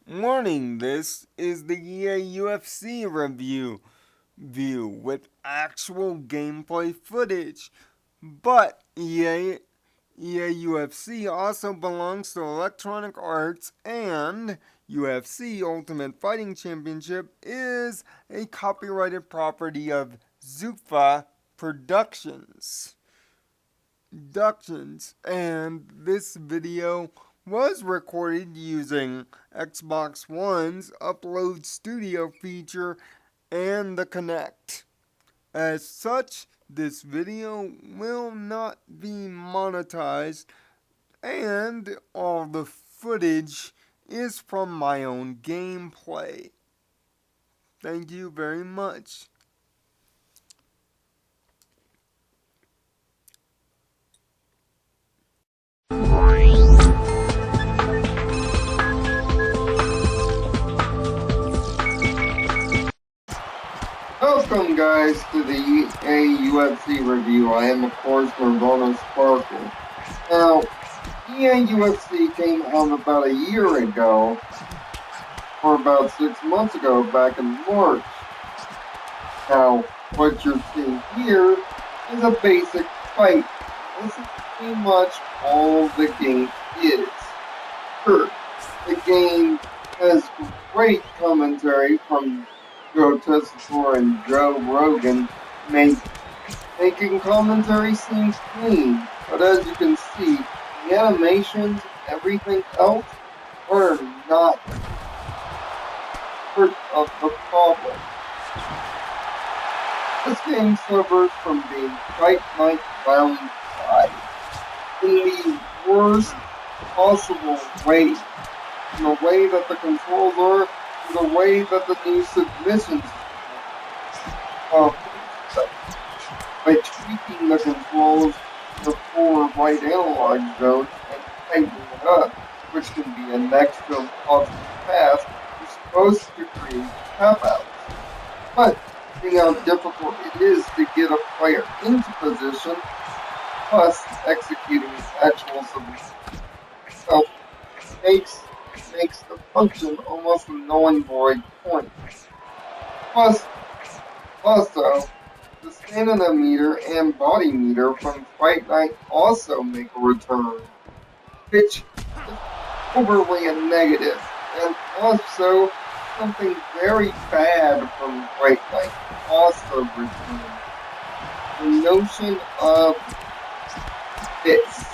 Warning, this is the EA UFC review with actual gameplay footage. But EA UFC also belongs to Electronic Arts, and UFC Ultimate Fighting Championship is a copyrighted property of Zuffa Productions. And this video was recorded using Xbox One's Upload Studio feature and the Kinect. As such, this video will not be monetized, and all the footage is from my own gameplay. Thank you very much. Welcome guys to the EA UFC review. I am of course Nirvana Sparkle. Now, EA UFC came out about a year ago, or about 6 months ago, back in March. Now, what you're seeing here is a basic fight. This is pretty much all the game is. Sure, the game has great commentary from Joe Tessitore and Joe Rogan, making commentary seem clean, but as you can see, the animations, everything else, are not part of the problem. This game suffers from being Fight Night Round 5 in the worst possible way. In the way that the controls are, in the way that the new submissions by tweaking the controls to the 4 right analog zones and tightening it up, which can be a next to impossible task, is supposed to create tap-outs. But seeing how difficult it is to get a player into position, plus executing actual submission itself, makes the function almost a null and void point. Plus, also, the stamina meter and body meter from Fight Night also make a return, which is overly a negative, and also something very bad from Fight Night also returns. The notion of this.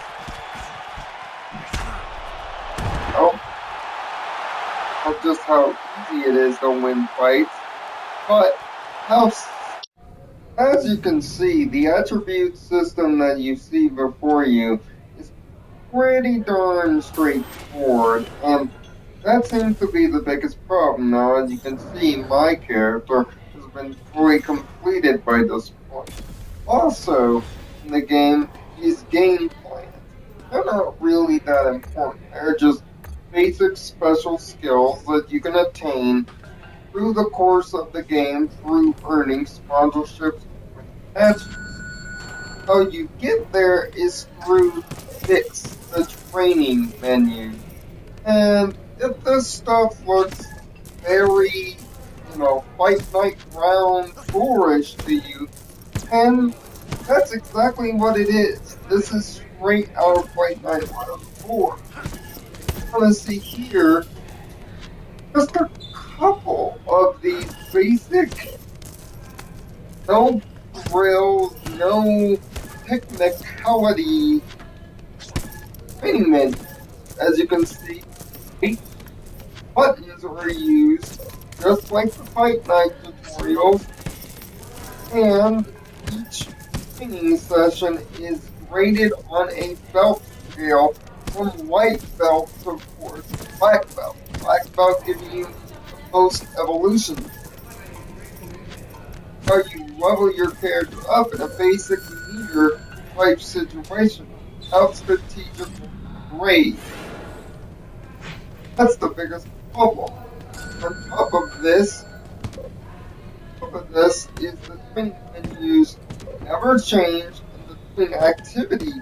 Not just how easy it is to win fights, but how, as you can see, the attribute system that you see before you is pretty darn straightforward, and that seems to be the biggest problem. Now, as you can see, my character has been fully completed by this point. Also, in the game is game plans. They're not really that important. They're just basic special skills that you can attain through the course of the game through earning sponsorships with matches. How you get there is through fix the training menu. And if this stuff looks very, Fight Night Round foolish to you, and that's exactly what it is. This is straight out of Fight Night Round 4. I want to see here just a couple of these basic, no frills, no technicality training menus. As you can see, 8 buttons are used, just like the Fight Night tutorials, and each training session is graded on a belt scale from white belt to, of course, black belt. Black belt giving you the most evolution. How you level your character up in a basic meter type situation without strategic grade. That's the biggest problem. On top of this is the training menus never change, and the training activity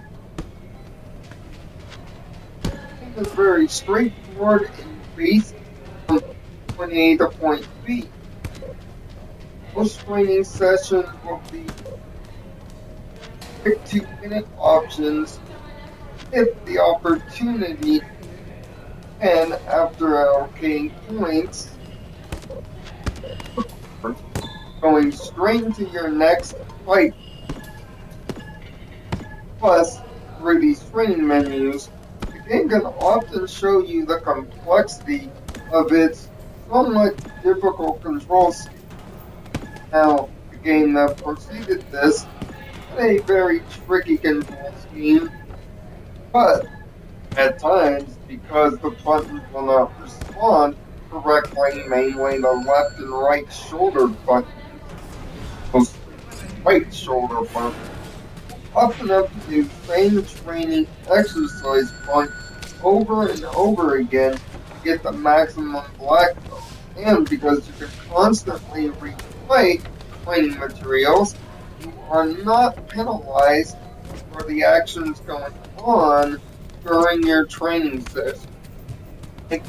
is very straightforward and basic point A to point B. Most training sessions will be quick 2-minute options if the opportunity, and after allocating points, going straight into your next fight. Plus, through these training menus, the game can often show you the complexity of its somewhat difficult control scheme. Now, the game that preceded this had a very tricky control scheme, but at times, because the buttons will not respond correctly, mainly the left and right shoulder buttons, mostly right shoulder button, often have to do the same training exercise bunch over and over again to get the maximum black belt. And because you can constantly replay training materials, you are not penalized for the actions going on during your training session. It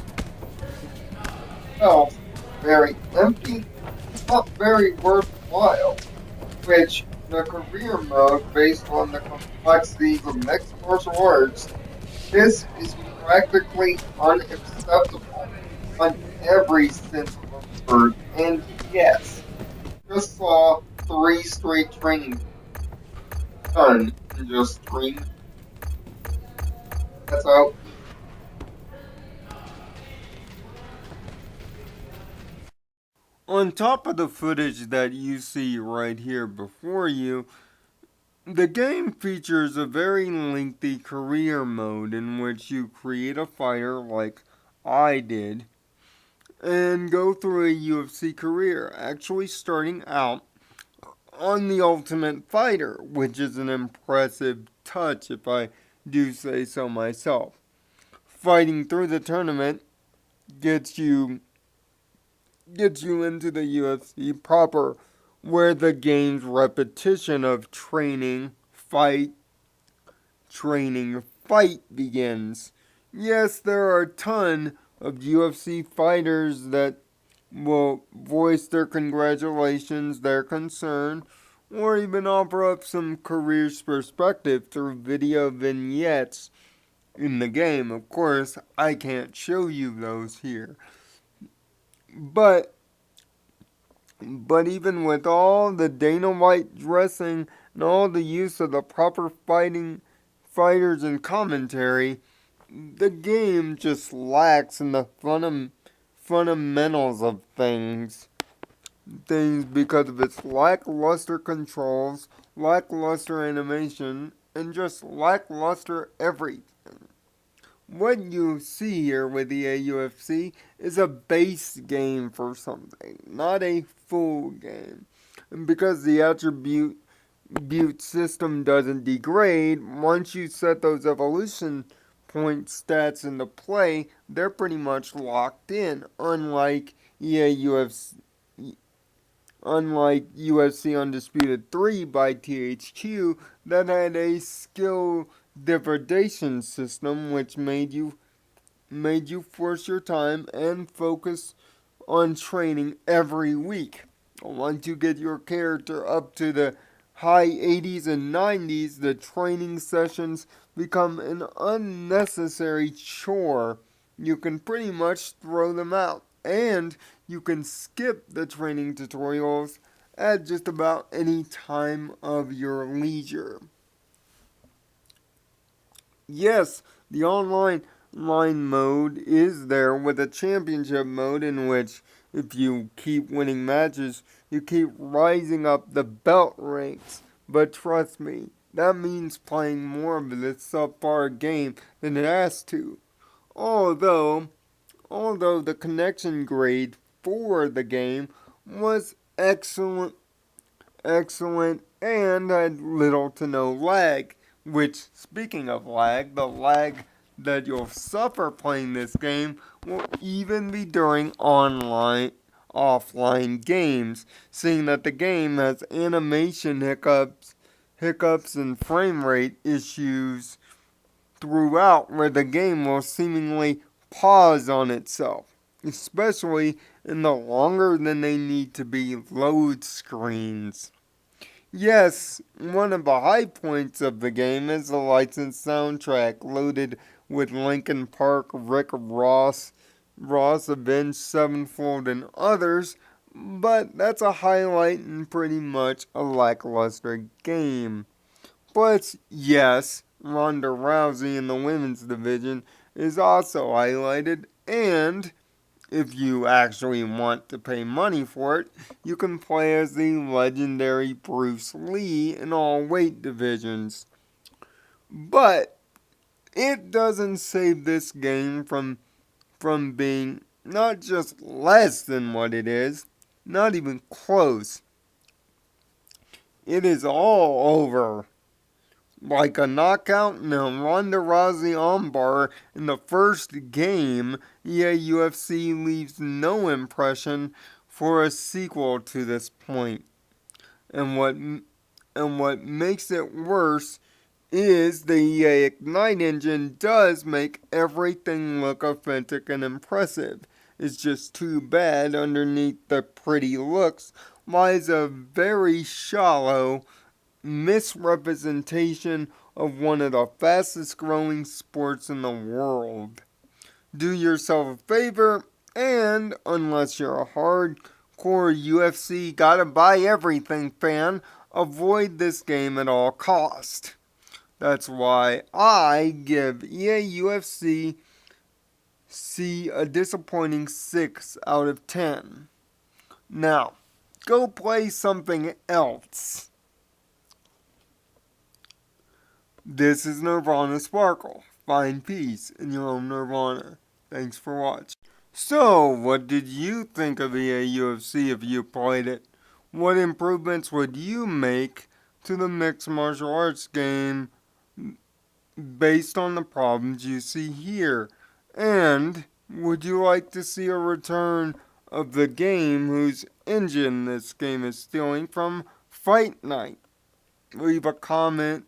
felt very empty, not very worthwhile, which in a career mode based on the complexities of mixed martial arts, this is practically unacceptable on every sense of the word. And yes, just saw 3 straight training done in just 3 minutes. That's how easy. On top of the footage that you see right here before you, the game features a very lengthy career mode in which you create a fighter like I did and go through a UFC career, actually starting out on the Ultimate Fighter, which is an impressive touch if I do say so myself. Fighting through the tournament gets you into the UFC proper, where the game's repetition of training, fight begins. Yes, there are a ton of UFC fighters that will voice their congratulations, their concern, or even offer up some career perspective through video vignettes in the game. Of course, I can't show you those here. But even with all the Dana White dressing and all the use of the proper fighters and commentary, the game just lacks in the fundamentals of things because of its lackluster controls, lackluster animation, and just lackluster everything. What you see here with the AUFC is a base game for something, not a full game. And because the attribute system doesn't degrade, once you set those evolution point stats into play, they're pretty much locked in, unlike UFC Undisputed 3 by THQ that had a skill degradation system which made you force your time and focus on training every week. Once you get your character up to the high 80s and 90s, the training sessions become an unnecessary chore. You can pretty much throw them out, and you can skip the training tutorials at just about any time of your leisure. Yes, the online mode is there with a championship mode in which if you keep winning matches, you keep rising up the belt ranks. But trust me, that means playing more of this subpar game than it has to. Although the connection grade for the game was excellent, and had little to no lag. Which, speaking of lag, the lag that you'll suffer playing this game will even be during offline games, seeing that the game has animation hiccups and frame rate issues throughout, where the game will seemingly pause on itself. especially in the longer than they need to be load screens. Yes, one of the high points of the game is the licensed soundtrack loaded with Linkin Park, Rick Ross, Avenged Sevenfold, and others, but that's a highlight in pretty much a lackluster game. But yes, Ronda Rousey in the women's division is also highlighted, and if you actually want to pay money for it, you can play as the legendary Bruce Lee in all weight divisions. But it doesn't save this game from being not just less than what it is, not even close. It is all over. Like a knockout and a Ronda Rousey armbar in the first game, EA UFC leaves no impression for a sequel to this point. And what makes it worse is the EA Ignite engine does make everything look authentic and impressive. It's just too bad underneath the pretty looks lies a very shallow misrepresentation of one of the fastest growing sports in the world. Do yourself a favor, and unless you're a hardcore UFC gotta buy everything fan, avoid this game at all cost. That's why I give EA UFC a disappointing 6 out of 10. Now, go play something else. This is Nirvana Sparkle. Find peace in your own Nirvana. Thanks for watching. So, what did you think of EA UFC if you played it? What improvements would you make to the mixed martial arts game based on the problems you see here? And would you like to see a return of the game whose engine this game is stealing from Fight Night? Leave a comment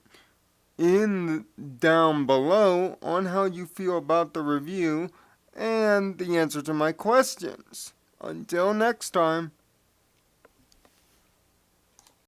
in down below on how you feel about the review and the answer to my questions. Until next time.